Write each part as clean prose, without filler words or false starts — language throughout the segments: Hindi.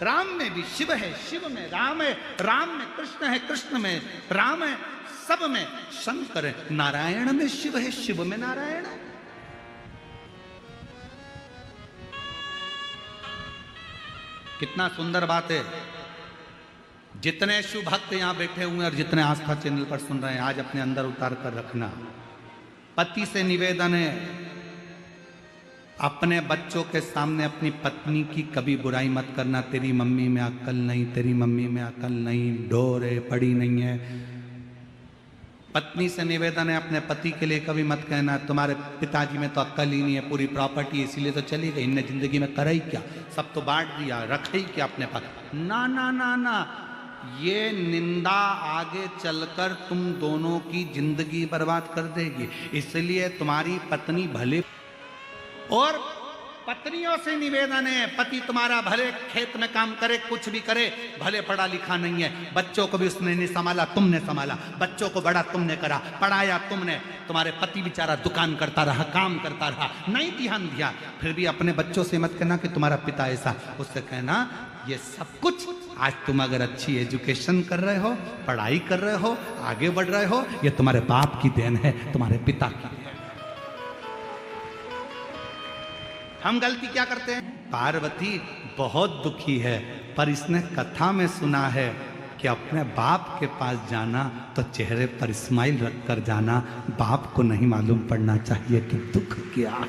राम में भी शिव है, शिव में राम है, राम में कृष्ण है, कृष्ण में राम है, सब में शंकर है। नारायण में शिव है, शिव में नारायण है। कितना सुंदर बात है। जितने शिव भक्त यहां बैठे हुए हैं और जितने आस्था चैनल पर सुन रहे हैं, आज अपने अंदर उतार कर रखना। पति से निवेदन है, अपने बच्चों के सामने अपनी पत्नी की कभी बुराई मत करना। तेरी मम्मी में अक्ल नहीं, तेरी मम्मी में अक्ल नहीं, ढोर है, पढ़ी नहीं है। पत्नी से निवेदन है, अपने पति के लिए कभी मत कहना तुम्हारे पिताजी में तो अक्ल ही नहीं है, पूरी प्रॉपर्टी इसीलिए तो चली गई, इनने जिंदगी में करा ही क्या, सब तो बांट दिया, रखा ही क्या अपने पास। ना ना ना ना, ये निंदा आगे चलकर तुम दोनों की जिंदगी बर्बाद कर देगी। इसलिए तुम्हारी पत्नी भले, और पत्नियों से निवेदन है, पति तुम्हारा भले खेत में काम करे, कुछ भी करे, भले पढ़ा लिखा नहीं है, बच्चों को भी उसने नहीं संभाला, तुमने संभाला, बच्चों को बड़ा तुमने करा, पढ़ाया तुमने। तुम्हारे पति बेचारा दुकान करता रहा, काम करता रहा, नहीं ध्यान दिया। फिर भी अपने बच्चों से मत कहना कि तुम्हारा पिता ऐसा, उससे कहना ये सब कुछ आज तुम अगर अच्छी एजुकेशन कर रहे हो, पढ़ाई कर रहे हो, आगे बढ़ रहे हो, ये तुम्हारे बाप की देन है, तुम्हारे पिता की। हम गलती क्या करते हैं? पार्वती बहुत दुखी है, पर इसने कथा में सुना है कि अपने बाप के पास जाना तो चेहरे पर स्माइल रखकर जाना, बाप को नहीं मालूम पड़ना चाहिए कि दुख क्या है।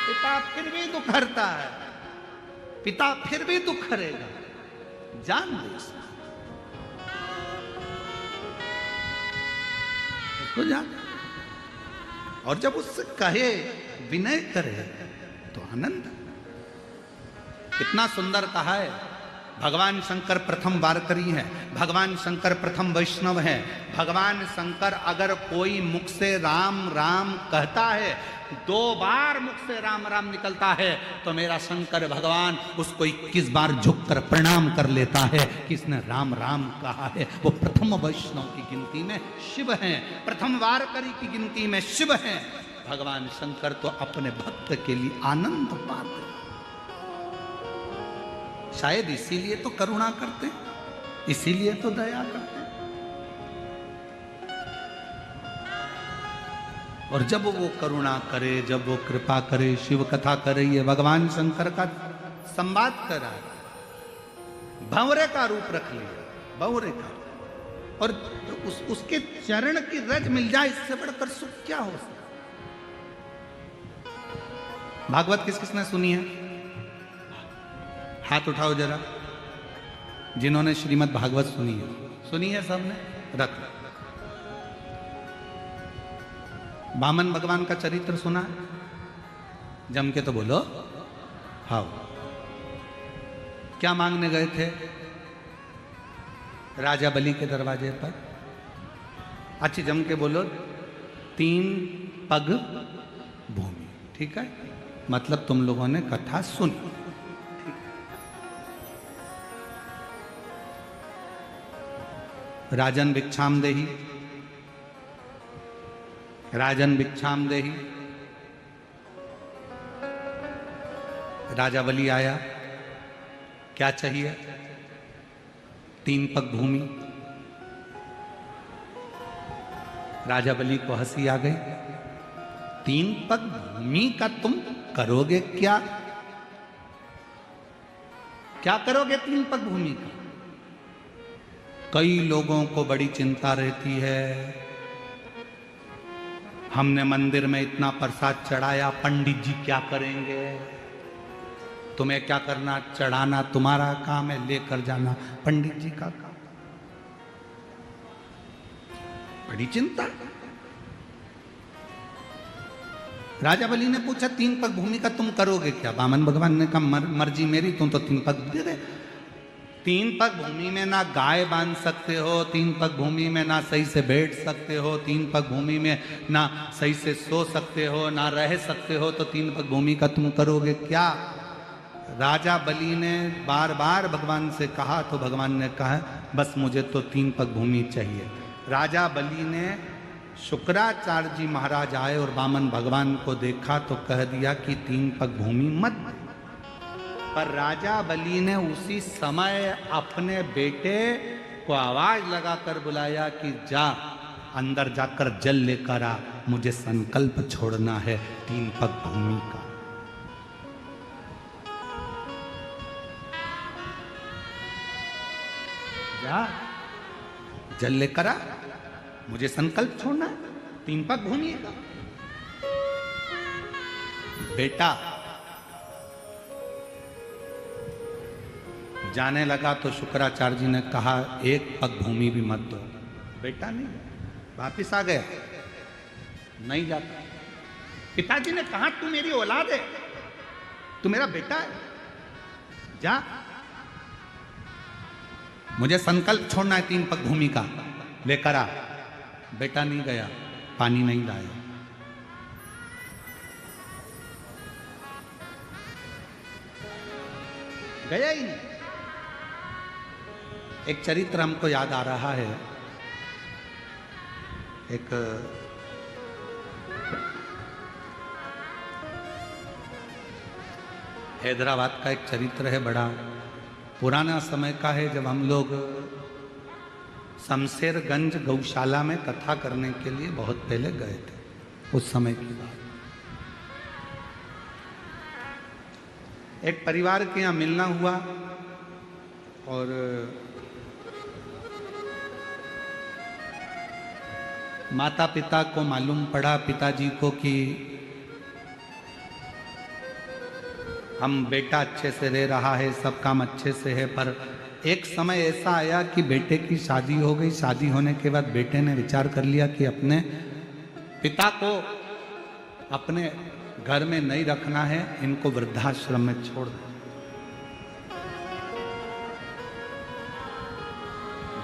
पिता फिर भी दुख हरता है, पिता फिर भी दुख हरेगा, जान दो उसको, जान। और जब उससे कहे, विनय करे तो आनंद। कितना सुंदर कहा है। भगवान शंकर प्रथम वारकरी हैं, भगवान शंकर प्रथम वैष्णव हैं। भगवान शंकर अगर कोई मुख से राम राम कहता है, 2 बार मुख से राम राम निकलता है, तो मेरा शंकर भगवान उसको 21 बार झुककर प्रणाम कर लेता है कि इसने राम राम कहा है। वो प्रथम वैष्णव की गिनती में शिव हैं, प्रथम वारकरी की गिनती में शिव हैं। भगवान शंकर तो अपने भक्त के लिए आनंद पाते, शायद इसीलिए तो करुणा करते, इसीलिए तो दया करते। और जब वो करुणा करे, जब वो कृपा करे, शिव कथा करे, ये भगवान शंकर का संवाद करा, भंवरे का रूप रख लिया, भंवरे का, और उसके चरण की रज मिल जाए, इससे बढ़कर सुख क्या हो सकता। भागवत किस किसने सुनी है? हाथ उठाओ जरा, जिन्होंने श्रीमद् भागवत सुनी है। सुनी है सबने? रख। वामन भगवान का चरित्र सुना है? जम के तो बोलो। हाँ, क्या मांगने गए थे राजा बलि के दरवाजे पर? अच्छी जम के बोलो, 3 पग भूमि। ठीक है, मतलब तुम लोगों ने कथा सुनी। राजन भिक्षाम देही, राजन भिक्षाम देही। राजा बलि आया, क्या चाहिए? 3 पग भूमि। राजा बलि को हंसी आ गई, 3 पग भूमि का तुम करोगे क्या? क्या करोगे 3 पग भूमि का? कई लोगों को बड़ी चिंता रहती है, हमने मंदिर में इतना प्रसाद चढ़ाया, पंडित जी क्या करेंगे? तुम्हें क्या करना, चढ़ाना तुम्हारा काम है, लेकर जाना पंडित जी का काम। बड़ी चिंता। राजा बलि ने पूछा 3 पग भूमि का तुम करोगे क्या? वामन भगवान ने कहा मर्जी मेरी, तुम तो 3 पग दे दे। 3 पग भूमि में ना गाय बांध सकते हो, 3 पग भूमि में ना सही से बैठ सकते हो, 3 पग भूमि में ना सही से सो सकते हो, ना रह सकते हो, तो 3 पग भूमि का तुम करोगे क्या? राजा बलि ने बार बार भगवान से कहा तो भगवान ने कहा बस मुझे तो 3 पग भूमि चाहिए। राजा बलि ने, शुक्राचार्य जी महाराज आए और वामन भगवान को देखा तो कह दिया कि 3 पग भूमि मत। पर राजा बलि ने उसी समय अपने बेटे को आवाज लगाकर बुलाया कि जा अंदर जाकर जल लेकर आ, मुझे संकल्प छोड़ना है 3 पग भूमि का। जा जल लेकर आ, मुझे संकल्प छोड़ना है 3 पग भूमि का। बेटा जाने लगा तो शुक्राचार्य जी ने कहा 1 पग भूमि भी मत दो। बेटा नहीं, वापिस आ गया, नहीं जाता। पिताजी ने कहा तू मेरी औलाद है, तू मेरा बेटा है, जा, मुझे संकल्प छोड़ना है 3 पग भूमि का, लेकर आ। बेटा नहीं गया, पानी नहीं लाया। गया ही नहीं। एक चरित्र हमको याद आ रहा है, एक हैदराबाद का एक चरित्र है, बड़ा पुराना समय का है, जब हम लोग शमशेरगंज गौशाला में कथा करने के लिए बहुत पहले गए थे, उस समय की बात। एक परिवार के यहाँ मिलना हुआ और माता पिता को मालूम पड़ा, पिताजी को, कि हम बेटा अच्छे से रह रहा है, सब काम अच्छे से है, पर एक समय ऐसा आया कि बेटे की शादी हो गई। शादी होने के बाद बेटे ने विचार कर लिया कि अपने पिता को अपने घर में नहीं रखना है, इनको वृद्धाश्रम में छोड़ दो।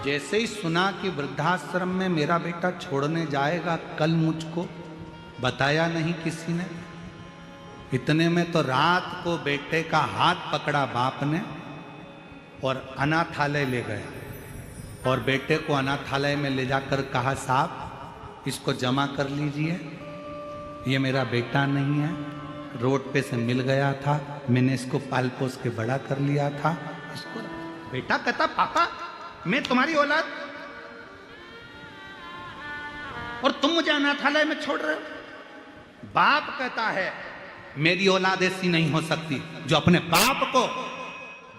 जैसे ही सुना कि वृद्धाश्रम में मेरा बेटा छोड़ने जाएगा कल, मुझको बताया नहीं किसी ने। इतने में तो रात को बेटे का हाथ पकड़ा बाप ने और अनाथालय ले गया और बेटे को अनाथालय में ले जाकर कहा साहब इसको जमा कर लीजिए, ये मेरा बेटा नहीं है, रोड पे से मिल गया था, मैंने इसको पाल पोस के बड़ा कर लिया था। इसको बेटा कहता पापा मैं तुम्हारी औलाद और तुम मुझे अनाथालय में छोड़ रहे हो। बाप कहता है मेरी औलाद ऐसी नहीं हो सकती जो अपने बाप को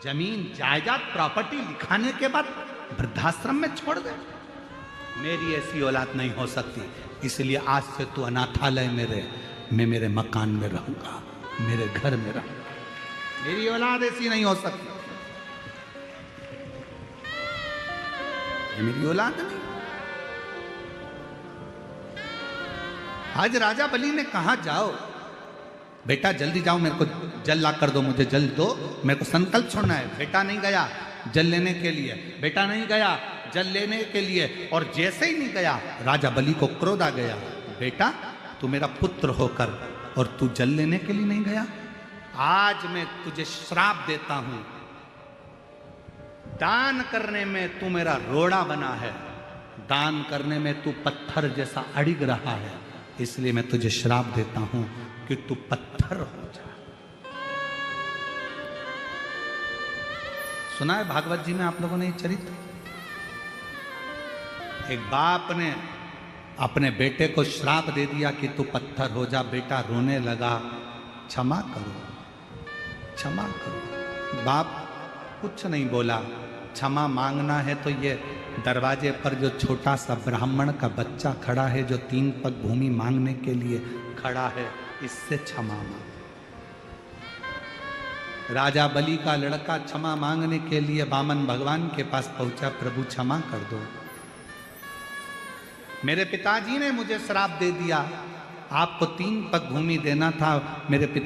जमीन जायदाद प्रॉपर्टी लिखाने के बाद वृद्धाश्रम में छोड़ दे। मेरी ऐसी औलाद नहीं हो सकती, इसलिए आज से तू अनाथालय में रहे, मैं मेरे मकान में रहूंगा, मेरे घर में रहूंगा। मेरी औलाद ऐसी नहीं हो सकती, ये मेरी औलाद नहीं। आज राजा बलि ने कहा जाओ बेटा जल्दी जाओ, मेरे को जल ला कर दो, मुझे जल दो, मेरे को संकल्प छोड़ना है। बेटा नहीं गया जल लेने के लिए, बेटा नहीं गया जल लेने के लिए, और जैसे ही नहीं गया राजा बलि को क्रोध आ गया, बेटा तू मेरा पुत्र होकर और तू जल लेने के लिए नहीं गया, आज मैं तुझे श्राप देता हूं, दान करने में तू मेरा रोड़ा बना है, दान करने में तू पत्थर जैसा अड़िग रहा है, इसलिए मैं तुझे श्राप देता हूं कि तू पत्थर हो जा। सुना है भागवत जी में आप लोगों ने ये चरित्र? एक बाप ने अपने बेटे को श्राप दे दिया कि तू पत्थर हो जा। बेटा रोने लगा, क्षमा करो क्षमा करो। बाप कुछ नहीं बोला, क्षमा मांगना है तो ये दरवाजे पर जो छोटा सा ब्राह्मण का बच्चा खड़ा है जो 3 पग भूमि मांगने के लिए खड़ा है, इससे क्षमा मांग। राजा बलि का लड़का क्षमा मांगने के लिए वामन भगवान के पास पहुंचा, प्रभु क्षमा कर दो, मेरे पिताजी ने मुझे श्राप दे दिया, आपको 3 पग भूमि देना था, मेरे पिता